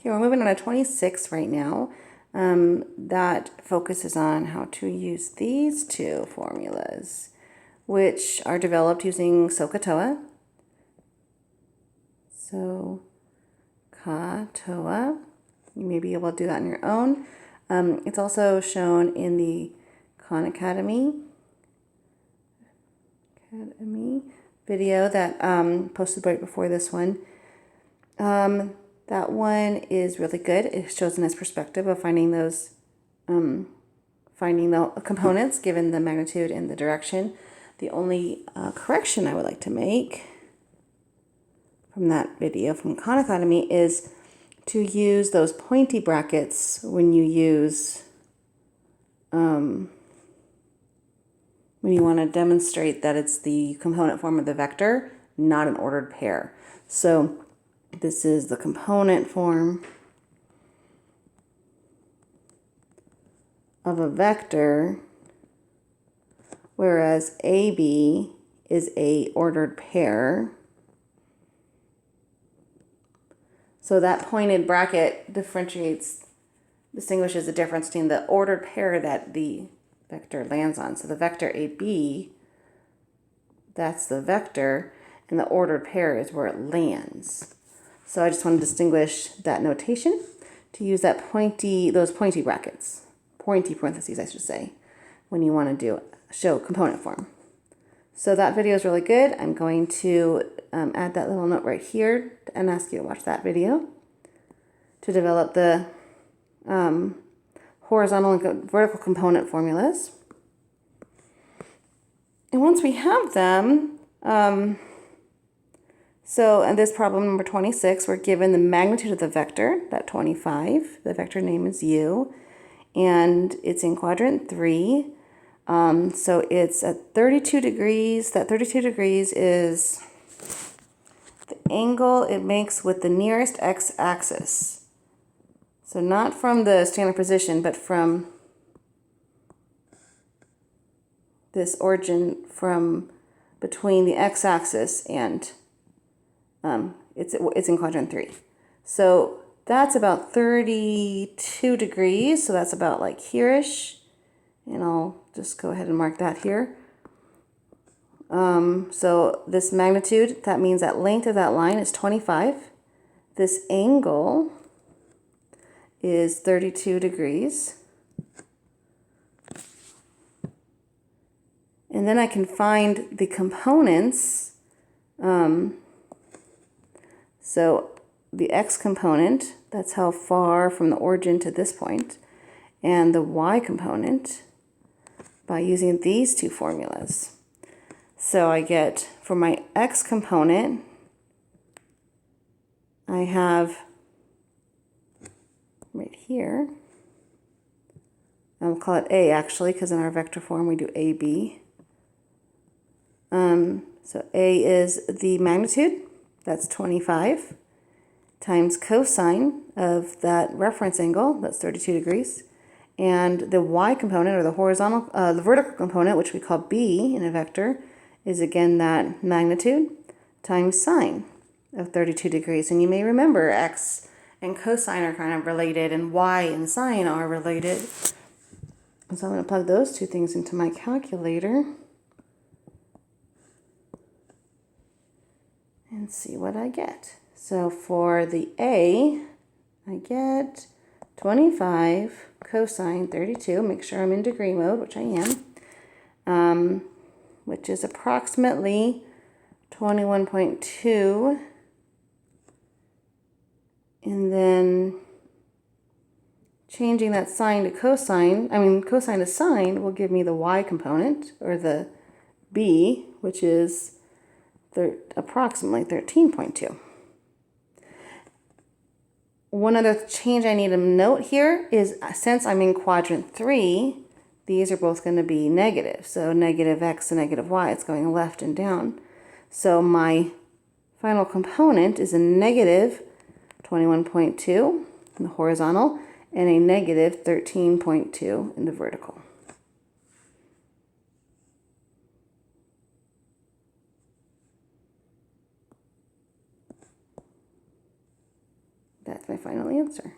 Okay, we're moving on to 26 right now. That focuses on how to use these two formulas, which are developed using SOHCAHTOA. SOHCAHTOA. You may be able to do that on your own. It's also shown in the Khan Academy video that posted right before this one. That one is really good. It shows a nice perspective of finding those, finding the components given the magnitude and the direction. The only correction I would like to make from that video from Khan Academy is to use those pointy brackets when you use, when you want to demonstrate that it's the component form of the vector, not an ordered pair. So this is the component form of a vector, whereas AB is a ordered pair. So that pointed bracket distinguishes the difference between the ordered pair that the vector lands on. So the vector AB, that's the vector, and the ordered pair is where it lands. So I just want to distinguish that notation to use that those pointy brackets, pointy parentheses, I should say, when you want to show component form. So that video is really good. I'm going to add that little note right here and ask you to watch that video to develop the horizontal and vertical component formulas. And once we have them, so in this problem number 26, we're given the magnitude of the vector, that 25. The vector name is u, and it's in quadrant 3. So it's at 32 degrees. That 32 degrees is the angle it makes with the nearest x-axis. So not from the standard position, but from this origin from between the x-axis and it's in quadrant 3. So that's about 32 degrees. So that's about like here-ish. And I'll just go ahead and mark that here. So this magnitude, that means that length of that line is 25. This angle is 32 degrees. And then I can find the components. So the x component, that's how far from the origin to this point, and the y component by using these two formulas. So I get, for my x component, I have right here, I'll call it A actually, because in our vector form we do AB. So A is the magnitude, that's 25, times cosine of that reference angle, that's 32 degrees. And the y component, or the horizontal, the vertical component, which we call B in a vector, is again that magnitude times sine of 32 degrees. And you may remember x and cosine are kind of related, and y and sine are related. So I'm going to plug those two things into my calculator and see what I get. So for the A, I get 25 cosine 32, make sure I'm in degree mode, which I am, which is approximately 21.2. And then changing that sine to cosine, cosine to sine will give me the y component, or the B, which is approximately 13.2. One other change I need to note here is, since I'm in quadrant 3, these are both going to be negative. So negative x and negative y, it's going left and down. So my final component is a negative 21.2 in the horizontal and a negative 13.2 in the vertical. That's my final answer.